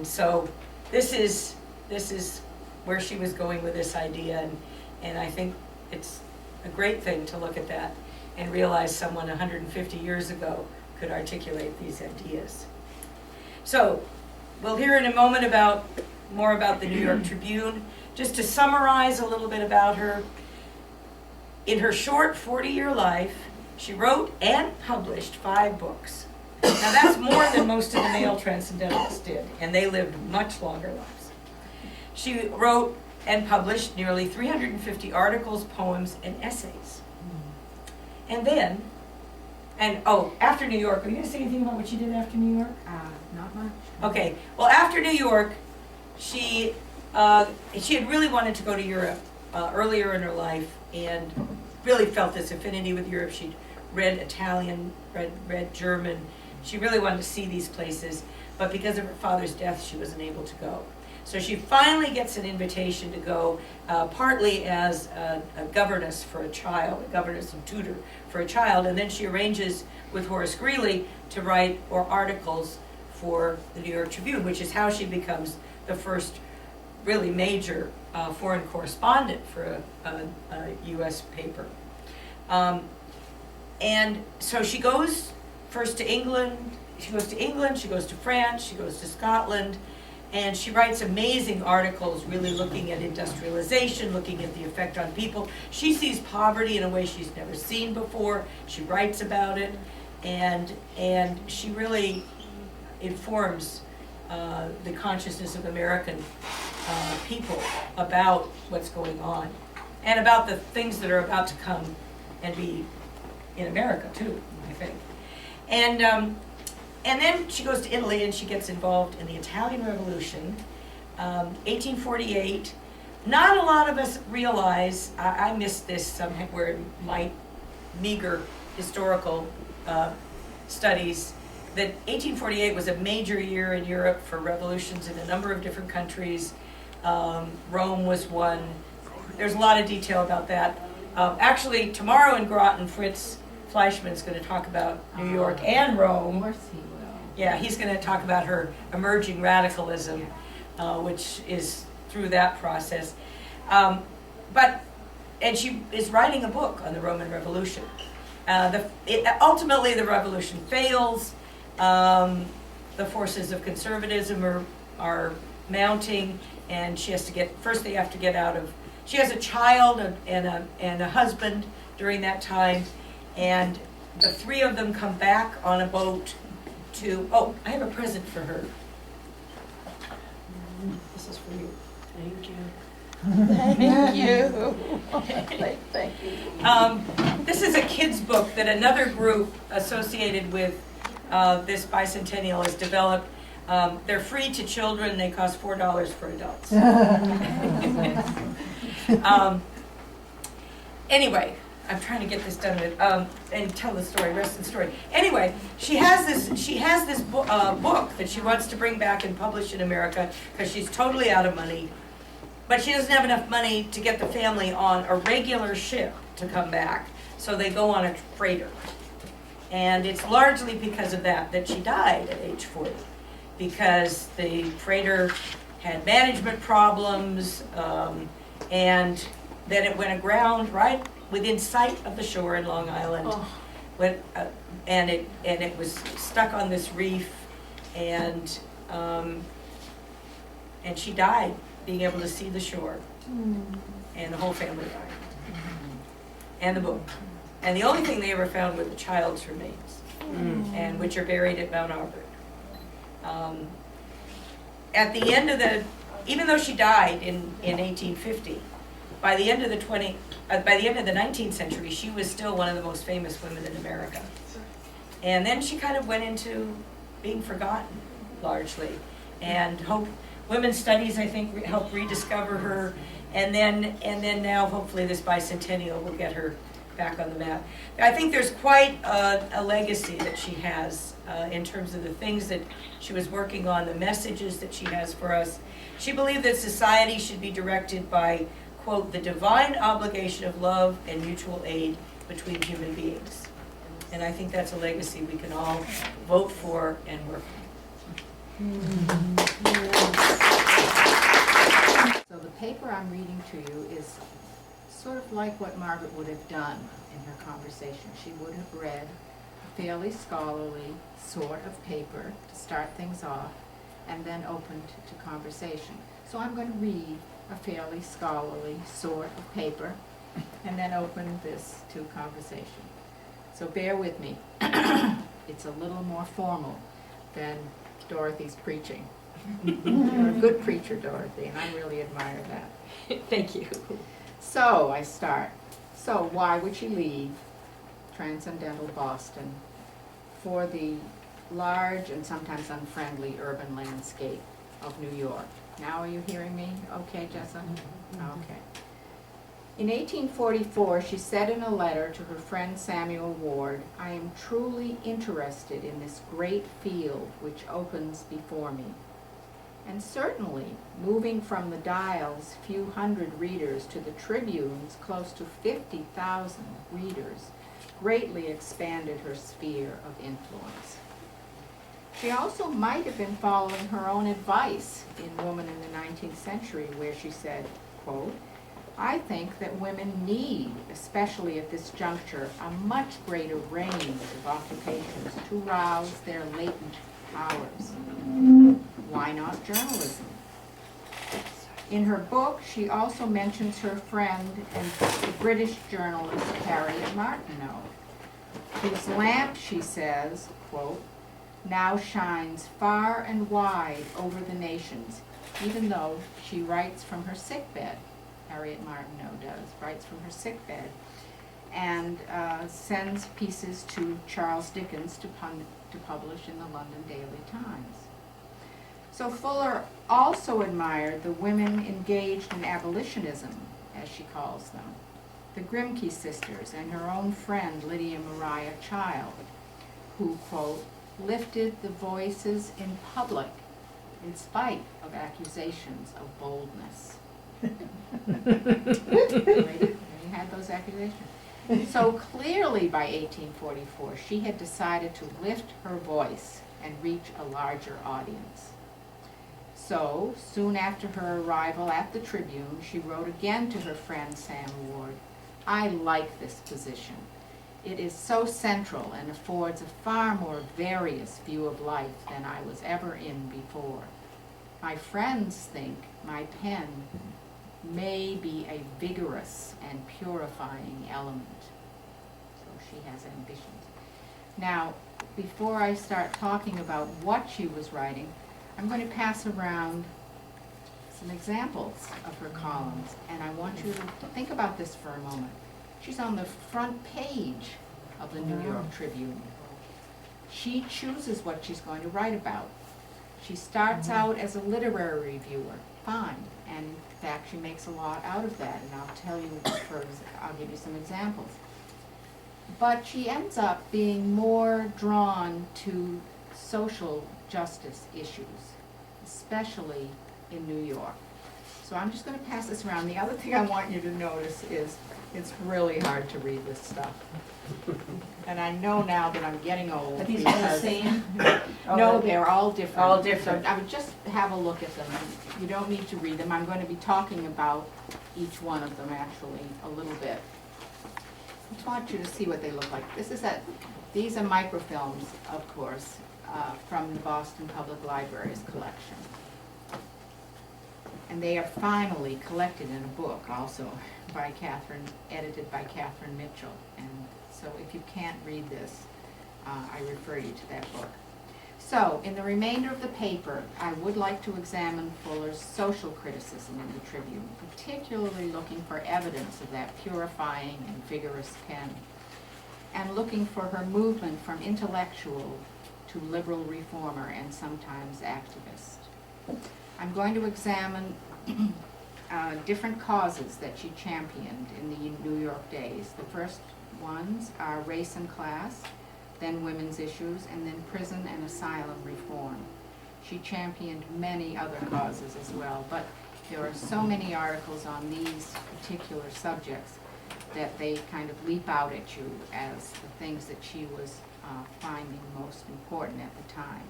And so this is where she was going with this idea, and I think it's a great thing to look at that and realize someone 150 years ago could articulate these ideas. So we'll hear in a moment more about the New York Tribune. Just to summarize a little bit about her, in her short 40-year life, she wrote and published 5 books. Now that's more than most of the male transcendentalists did, and they lived much longer lives. She wrote and published nearly 350 articles, poems, and essays. And then, after New York, are you going to say anything about what she did after New York? Not much. Okay, well, after New York, she had really wanted to go to Europe earlier in her life, and really felt this affinity with Europe. She'd read Italian, read German. She really wanted to see these places, but because of her father's death, she wasn't able to go. So she finally gets an invitation to go, partly as a governess for a child, a governess and tutor for a child, and then she arranges with Horace Reilly to write articles for the New York Tribune, which is how she becomes the first really major foreign correspondent for a U.S. paper. And so she goes first to England, she goes to France, she goes to Scotland, and she writes amazing articles really looking at industrialization, looking at the effect on people. She sees poverty in a way she's never seen before. She writes about it, and she really informs the consciousness of American people about what's going on, and about the things that are about to come and be in America too, I think. And then she goes to Italy and she gets involved in the Italian Revolution, 1848. Not a lot of us realize, I missed this somewhere in my meager historical studies, that 1848 was a major year in Europe for revolutions in a number of different countries. Rome was one. There's a lot of detail about that. Actually, tomorrow in Groton, Fritz Fleischman's going to talk about New York and Rome. Of course he will. Yeah, he's going to talk about her emerging radicalism, which is through that process. And she is writing a book on the Roman Revolution. Ultimately, the revolution fails. The forces of conservatism are mounting, and she has to they have to get out of. She has a child and a husband during that time, and the 3 of them come back on a boat to. Oh, I have a present for her. This is for you. Thank you. Thank you. Thank you. This is a kid's book that another group associated with this bicentennial has developed. They're free to children. They cost $4 for adults. Anyway, I'm trying to get this done and tell the story, rest of the story. Anyway, she has this book that she wants to bring back and publish in America because she's totally out of money. But she doesn't have enough money to get the family on a regular ship to come back, so they go on a freighter. And it's largely because of that she died at age 40, because the freighter had management problems, and then it went aground right within sight of the shore in Long Island. And it was stuck on this reef, and she died being able to see the shore, and the whole family died, and the book. And the only thing they ever found were the child's remains, and which are buried at Mount Auburn. At the end of even though she died in 1850, by the end of the 19th century, she was still one of the most famous women in America. And then she kind of went into being forgotten, largely. And women's studies, I think, helped rediscover her. And then now, hopefully, this bicentennial will get her back on the map. I think there's quite a legacy that she has in terms of the things that she was working on, the messages that she has for us. She believed that society should be directed by, quote, the divine obligation of love and mutual aid between human beings. And I think that's a legacy we can all vote for and work on. paper I'm reading to you is sort of like what Margaret would have done in her conversation. She would have read a fairly scholarly sort of paper to start things off, and then opened to conversation. So I'm going to read a fairly scholarly sort of paper, and then open this to conversation. So bear with me. It's a little more formal than Dorothy's preaching. You're a good preacher, Dorothy, and I really admire that. Thank you. So I start. So why would she leave transcendental Boston for the large and sometimes unfriendly urban landscape of New York? Now are you hearing me? Okay, Jessa? Okay. In 1844, she said in a letter to her friend Samuel Ward, "I am truly interested in this great field which opens before me." And certainly, moving from the Dial's few hundred readers to the Tribune's close to 50,000 readers greatly expanded her sphere of influence. She also might have been following her own advice in Woman in the 19th Century, where she said, quote, "I think that women need, especially at this juncture, a much greater range of occupations to rouse their latent powers. Why not journalism?" In her book, she also mentions her friend and the British journalist Harriet Martineau, whose lamp, she says, quote, "now shines far and wide over the nations," even though she writes from her sickbed. Harriet Martineau does, writes from her sickbed, and sends pieces to Charles Dickens to publish in the London Daily Times. So Fuller also admired the women engaged in abolitionism, as she calls them, the Grimke sisters and her own friend Lydia Maria Child, who, quote, "lifted the voices in public in spite of accusations of boldness." You had those accusations. So clearly by 1844, she had decided to lift her voice and reach a larger audience. So, soon after her arrival at the Tribune, she wrote again to her friend Sam Ward, "I like this position. It is so central and affords a far more various view of life than I was ever in before. My friends think my pen may be a vigorous and purifying element." So she has ambitions. Now, before I start talking about what she was writing, I'm going to pass around some examples of her columns, and I want you to think about this for a moment. She's on the front page of the New York Tribune. She chooses what she's going to write about. She starts out as a literary reviewer, fine, and in fact she makes a lot out of that, and I'll give you some examples. But she ends up being more drawn to social justice issues, especially in New York. So I'm just going to pass this around. The other thing I want you to notice is it's really hard to read this stuff. And I know now that I'm getting old. Are these all the same? No, they're all different. All different. So I would just have a look at them. You don't need to read them. I'm going to be talking about each one of them actually a little bit. I just want you to see what they look like. These are microfilms, of course, from the Boston Public Library's collection. And they are finally collected in a book also edited by Catherine Mitchell. And so if you can't read this, I refer you to that book. So in the remainder of the paper, I would like to examine Fuller's social criticism in the Tribune, particularly looking for evidence of that purifying and vigorous pen, and looking for her movement from intellectual to liberal reformer and sometimes activist. I'm going to examine different causes that she championed in the New York days. The first ones are race and class, then women's issues, and then prison and asylum reform. She championed many other causes as well, but there are so many articles on these particular subjects that they kind of leap out at you as the things that she was finding most important at the time.